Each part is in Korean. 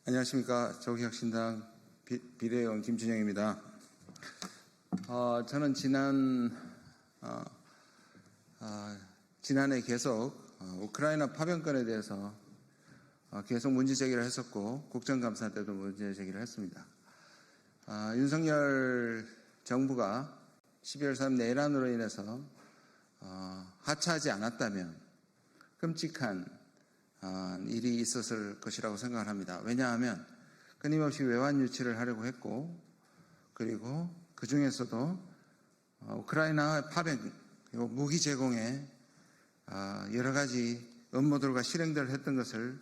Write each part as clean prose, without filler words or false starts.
안녕하십니까. 조국혁신당 비례의원 김준영입니다. 저는 지난해 계속 우크라이나 파병권에 대해서 계속 문제 제기를 했었고 국정감사 때도 문제 제기를 했습니다. 윤석열 정부가 12월 3일 내란으로 인해서 하차하지 않았다면 끔찍한 일이 있었을 것이라고 생각을 합니다. 왜냐하면 끊임없이 외환 유치를 하려고 했고, 그리고 그 중에서도 우크라이나 파병 그리고 무기 제공에 여러 가지 음모들과 실행들을 했던 것을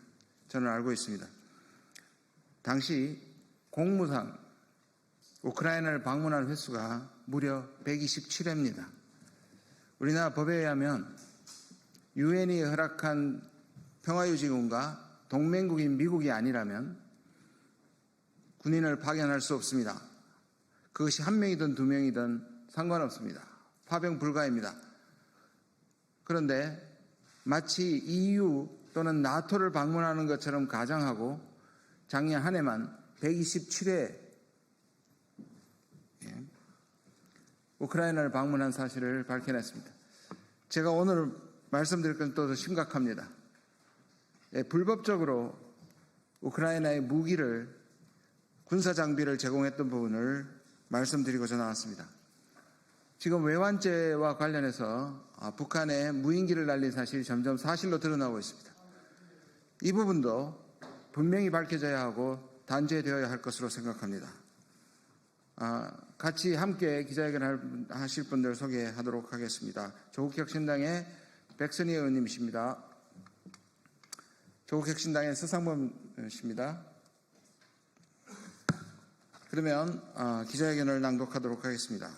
저는 알고 있습니다. 당시 공무상 우크라이나를 방문한 횟수가 무려 127회입니다. 우리나라 법에 의하면 유엔이 허락한 평화유지군과 동맹국인 미국이 아니라면 군인을 파견할 수 없습니다. 그것이 한 명이든 두 명이든 상관없습니다. 파병 불가입니다. 그런데 마치 EU 또는 나토를 방문하는 것처럼 가정하고 작년 한 해만 127회 우크라이나를 방문한 사실을 밝혀냈습니다. 제가 오늘 말씀드릴 건 또 심각합니다. 불법적으로 우크라이나의 무기를 군사 장비를 제공했던 부분을 말씀드리고자 나왔습니다. 지금 외환죄와 관련해서 북한에 무인기를 날린 사실이 점점 사실로 드러나고 있습니다. 이 부분도 분명히 밝혀져야 하고 단죄되어야 할 것으로 생각합니다. 같이 함께 기자회견 하실 분들 소개하도록 하겠습니다. 조국혁신당의 백선희 의원님이십니다. 조국혁신당의 서상범 씨입니다. 그러면 기자회견을 낭독하도록 하겠습니다.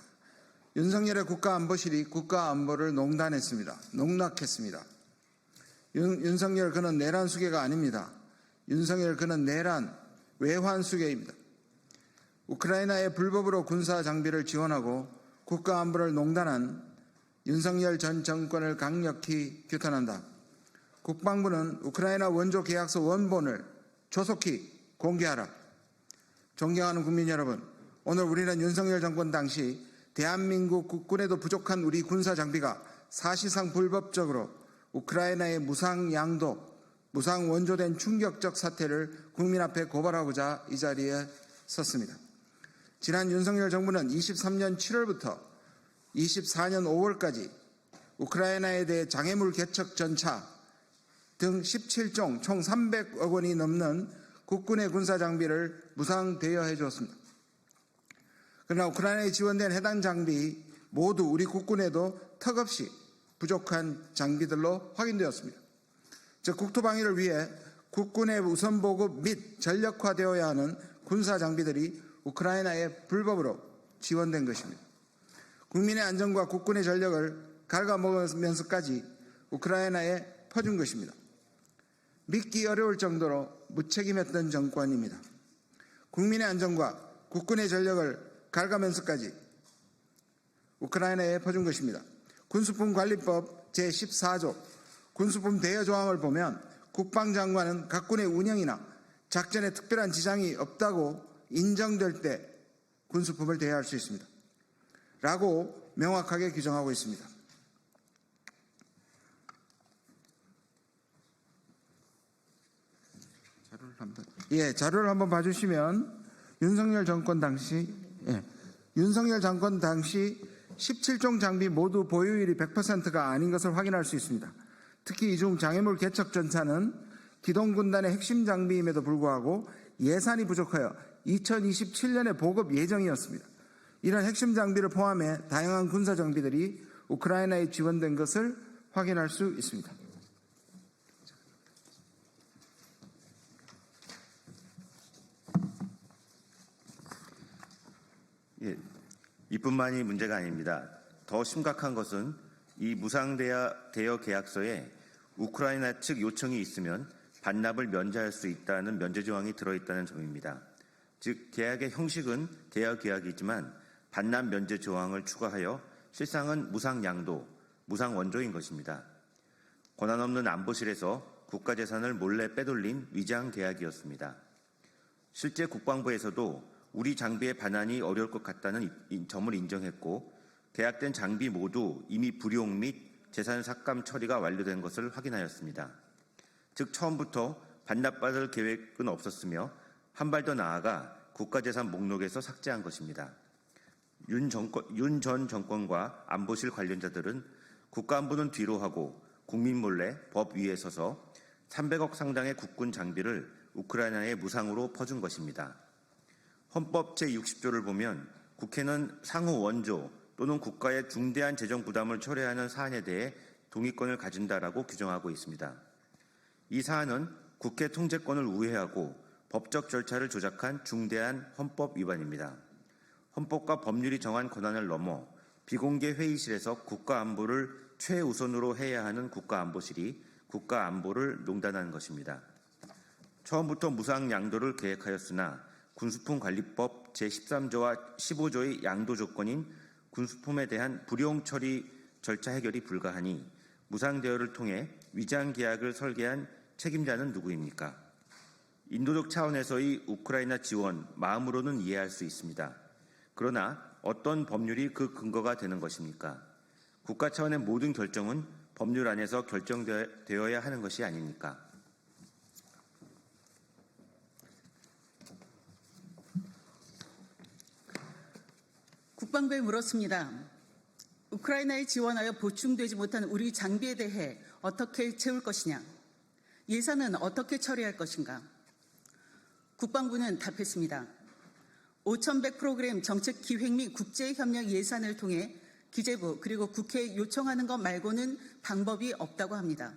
윤석열의 국가안보실이 국가안보를 농락했습니다. 윤석열 그는 내란 수괴가 아닙니다. 윤석열 그는 내란 외환 수괴입니다. 우크라이나에 불법으로 군사 장비를 지원하고 국가안보를 농단한 윤석열 전 정권을 강력히 규탄한다. 국방부는 우크라이나 원조 계약서 원본을 조속히 공개하라. 존경하는 국민 여러분, 오늘 우리는 윤석열 정권 당시 대한민국 국군에도 부족한 우리 군사 장비가 사실상 불법적으로 우크라이나에 무상 양도, 무상 원조된 충격적 사태를 국민 앞에 고발하고자 이 자리에 섰습니다. 지난 윤석열 정부는 23년 7월부터 24년 5월까지 우크라이나에 대해 장애물 개척 전차 등 17종 총 300억 원이 넘는 국군의 군사 장비를 무상 대여해 주었습니다. 그러나 우크라이나에 지원된 해당 장비 모두 우리 국군에도 턱없이 부족한 장비들로 확인되었습니다. 즉 국토방위를 위해 국군의 우선 보급 및 전력화되어야 하는 군사 장비들이 우크라이나에 불법으로 지원된 것입니다. 국민의 안전과 국군의 전력을 갉아먹으면서까지 우크라이나에 퍼준 것입니다. 믿기 어려울 정도로 무책임했던 정권입니다. 국민의 안전과 국군의 전력을 갉아면서까지 우크라이나에 퍼준 것입니다. 군수품 관리법 제14조 군수품 대여 조항을 보면 국방장관은 각군의 운영이나 작전에 특별한 지장이 없다고 인정될 때 군수품을 대여할 수 있습니다. 라고 명확하게 규정하고 있습니다. 자료를 한번 봐주시면 윤석열 정권 당시 17종 장비 모두 보유율이 100%가 아닌 것을 확인할 수 있습니다. 특히 이 중 장애물 개척 전차는 기동군단의 핵심 장비임에도 불구하고 예산이 부족하여 2027년에 보급 예정이었습니다. 이런 핵심 장비를 포함해 다양한 군사 장비들이 우크라이나에 지원된 것을 확인할 수 있습니다. 이뿐만이 문제가 아닙니다. 더 심각한 것은 이 무상 대여 계약서에 우크라이나 측 요청이 있으면 반납을 면제할 수 있다는 면제 조항이 들어있다는 점입니다. 즉 계약의 형식은 대여 계약이지만 반납 면제 조항을 추가하여 실상은 무상 양도, 무상 원조인 것입니다. 권한없는 안보실에서 국가재산을 몰래 빼돌린 위장 계약이었습니다. 실제 국방부에서도 우리 장비의 반환이 어려울 것 같다는 점을 인정했고 계약된 장비 모두 이미 불용 및 재산 삭감 처리가 완료된 것을 확인하였습니다. 즉 처음부터 반납받을 계획은 없었으며 한 발 더 나아가 국가재산 목록에서 삭제한 것입니다. 윤 전 정권과 안보실 관련자들은 국가안보는 뒤로 하고 국민 몰래 법 위에 서서 300억 상당의 국군 장비를 우크라이나에 무상으로 퍼준 것입니다. 헌법 제60조를 보면 국회는 상호 원조 또는 국가의 중대한 재정 부담을 초래하는 사안에 대해 동의권을 가진다라고 규정하고 있습니다. 이 사안은 국회 통제권을 우회하고 법적 절차를 조작한 중대한 헌법 위반입니다. 헌법과 법률이 정한 권한을 넘어 비공개 회의실에서 국가안보를 최우선으로 해야 하는 국가안보실이 국가안보를 농단한 것입니다. 처음부터 무상 양도를 계획하였으나 군수품관리법 제13조와 15조의 양도 조건인 군수품에 대한 불용 처리 절차 해결이 불가하니 무상 대여를 통해 위장 계약을 설계한 책임자는 누구입니까? 인도적 차원에서의 우크라이나 지원 마음으로는 이해할 수 있습니다. 그러나 어떤 법률이 그 근거가 되는 것입니까? 국가 차원의 모든 결정은 법률 안에서 결정되어야 하는 것이 아닙니까? 국방부에 물었습니다. 우크라이나에 지원하여 보충되지 못한 우리 장비에 대해 어떻게 채울 것이냐? 예산은 어떻게 처리할 것인가? 국방부는 답했습니다. 5100 프로그램 정책 기획 및 국제협력 예산을 통해 기재부 그리고 국회에 요청하는 것 말고는 방법이 없다고 합니다.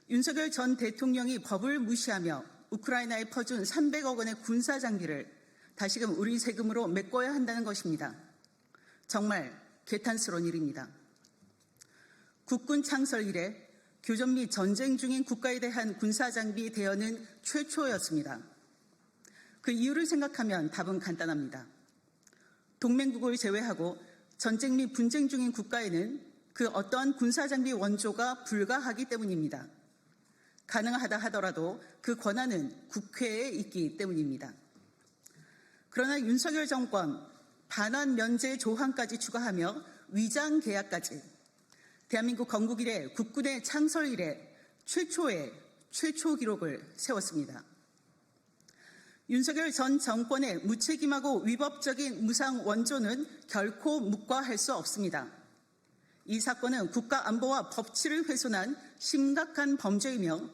윤석열 전 대통령이 법을 무시하며 우크라이나에 퍼준 300억 원의 군사 장비를 다시금 우리 세금으로 메꿔야 한다는 것입니다. 정말 개탄스러운 일입니다. 국군 창설 이래 교전 및 전쟁 중인 국가에 대한 군사 장비 대여는 최초였습니다. 그 이유를 생각하면 답은 간단합니다. 동맹국을 제외하고 전쟁 및 분쟁 중인 국가에는 그 어떠한 군사 장비 원조가 불가하기 때문입니다. 가능하다 하더라도 그 권한은 국회에 있기 때문입니다. 그러나 윤석열 정권 반환 면제 조항까지 추가하며 위장 계약까지 대한민국 건국 이래 국군의 창설 이래 최초의 최초 기록을 세웠습니다. 윤석열 전 정권의 무책임하고 위법적인 무상 원조는 결코 묵과할 수 없습니다. 이 사건은 국가안보와 법치를 훼손한 심각한 범죄이며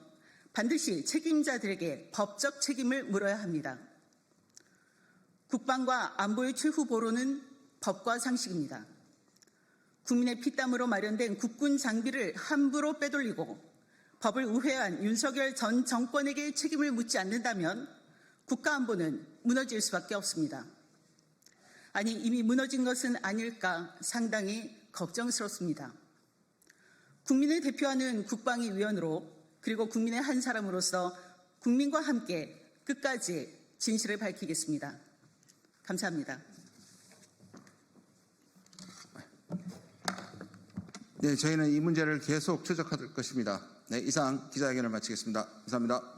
반드시 책임자들에게 법적 책임을 물어야 합니다. 국방과 안보의 최후 보루는 법과 상식입니다. 국민의 피땀으로 마련된 국군 장비를 함부로 빼돌리고 법을 우회한 윤석열 전 정권에게 책임을 묻지 않는다면 국가안보는 무너질 수밖에 없습니다. 아니 이미 무너진 것은 아닐까 상당히 걱정스럽습니다. 국민을 대표하는 국방위 위원으로 그리고 국민의 한 사람으로서 국민과 함께 끝까지 진실을 밝히겠습니다. 감사합니다. 네, 저희는 이 문제를 계속 추적할 것입니다. 네, 이상 기자회견을 마치겠습니다. 감사합니다.